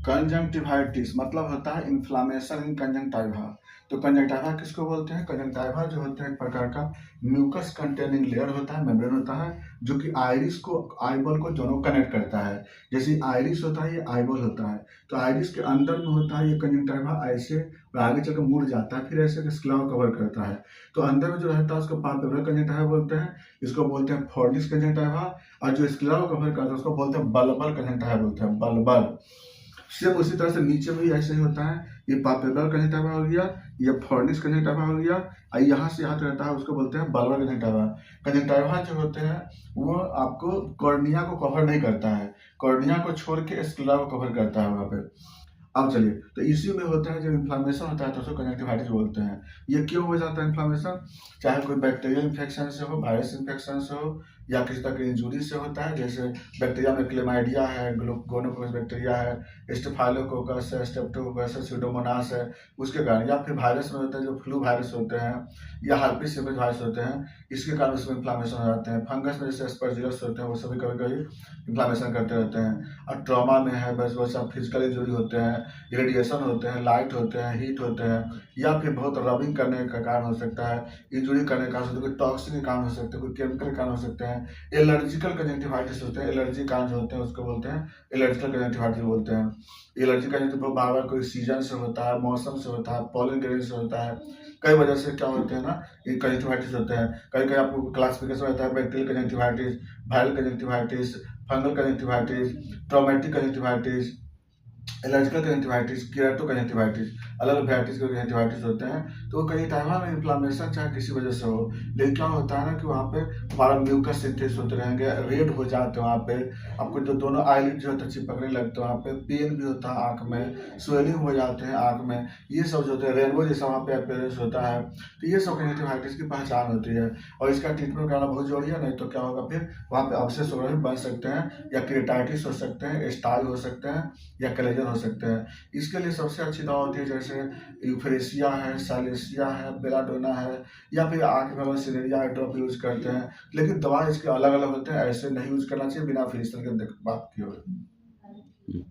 Conjunctivitis मतलब होता है इन्फ्लामेशन इन कंजंक्टिवा। तो कंजंक्टिवा किसको बोलते हैं? कंजंक्टिवा जो होता है एक प्रकार का म्यूकस कंटेनिंग लेयर होता है, मेम्ब्रेन होता है, जो कि आइरिस को आईबॉल को दोनों कनेक्ट करता है। जैसे आइरिस होता है, ये आईबॉल होता है, तो आइरिस के अंदर में होता है ये कंजंक्टिवा ऐसे, और आगे चलकर मुड़ जाता है, फिर ऐसे स्क्लेरा कवर करता है। तो अंदर में जो रहता है उसको पाल्पेब्रल कंजंक्टिवा बोलते हैं, इसको बोलते हैं फोर्निस कंजंक्टिवा, और जो स्क्लेरा कवर करता है उसको बोलते हैं बल्बल कंजंक्टिवा बोलते हैं, बल्बल। सेम उसी तरह से नीचे में भी ऐसे ही होता है, ये पाल्पेब्रल कंजंक्टिवा हो गया, ये फोर्निस कंजंक्टिवा हो गया, और यहाँ से यहाँ रहता है उसको बोलते हैं बल्बल कंजंक्टिवा। कंजंक्टिवा जो होते हैं वो आपको कॉर्निया को कवर नहीं करता है, कॉर्निया को छोड़ के स्क्लेरा को कवर करता है वहाँ पे। अब चलिए, तो इसी में होता है जब इन्फ्लामेशन होता है तो उसको कंजंक्टिवाइटिस बोलते हैं। ये क्यों हो जाता है इन्फ्लामेशन? चाहे कोई बैक्टीरियल इन्फेक्शन से हो, वायरस इन्फेक्शन से हो, या किसी तरह की इंजुरी से होता है। जैसे बैक्टीरिया में क्लेमाइडिया है, गोनोकोकस बैक्टीरिया है, स्टेफाइलोकोकस है, स्ट्रेप्टोकोकस है, स्यूडोमोनास है, उसके कारण। या फिर वायरस में होता है जो फ्लू वायरस होते हैं, या हार्पिस सिम्प्लेक्स वायरस होते हैं, इसके कारण उसमें इन्फ्लामेशन हो जाते हैं। फंगस में जैसे एस्परजिलस होते हैं, वो सभी कभी कभी इन्फ्लामेशन करते रहते हैं। और ट्रॉमा में है बस बस आप फिजिकल इंजुरी होते हैं, रेडिएशन होते हैं, लाइट होते हैं, हीट होते हैं, या फिर बहुत रबिंग करने का कारण हो सकता है, इंजुरी करने का कारण हो सकता है, कोई टॉक्सिन के कारण हो सकते हैं, कोई केमिकल के कारण हो सकते हैं। एलर्जिकल कंजंक्टिवाइटिस होते हैं, एलर्जी कारण जो होते हैं उसको बोलते हैं एलर्जिकल कंजंक्टिवाइटिस बोलते हैं। एलर्जी कंजंक्टिवा बार बार कोई सीजन से होता है, मौसम से होता है, पॉलन ग्रेन से होता है, कई वजह से क्या होते हैं ना, ये कंजंक्टिवाइटिस होते हैं। कहीं कहीं आपको क्लासिफिकेशन रहता है bacterial conjunctivitis, viral conjunctivitis, fungal conjunctivitis, traumatic conjunctivitis, allergical conjunctivitis, kerato conjunctivitis, अलग अलग वैराइटीज के कंजंक्टिवाइटिस होते हैं। तो कंजंक्टिवा में इन्फ्लामेशन चाहे किसी वजह से हो, लेकिन क्या होता है ना कि वहाँ पे हमारा म्यूकस सिंथेसिस होते रहेंगे, रेड हो जाते हैं वहाँ पे, आपको जो दोनों आईलिड जो होता है चिपकने लगते हैं, वहाँ पे पेन भी होता है आँख में, स्वेलिंग हो जाते हैं आँख में, ये सब जो होते हैं रेनबो जैसा वहाँ पे अपीयरेंस होता है। तो ये सब कंजंक्टिवाइटिस की पहचान होती है, और इसका ट्रीटमेंट कराना बहुत जरूरी है, नहीं तो क्या होगा फिर वहाँ पे अब्सेस वगैरह भी बन सकते हैं, या क्रेटाइटिस हो सकते हैं, स्टाई हो सकते हैं, या कलेजन हो सकते हैं। इसके लिए सबसे अच्छी दवा होती है जैसे यूफ्रेसिया है, साइलेसिया है, बेलाडोना है, या फिर आँख में सिनेरिया ड्रॉप यूज करते हैं। लेकिन दवा इसके अलग अलग होते हैं, ऐसे नहीं यूज करना चाहिए बिना फिजिशियन के बात किए हुए।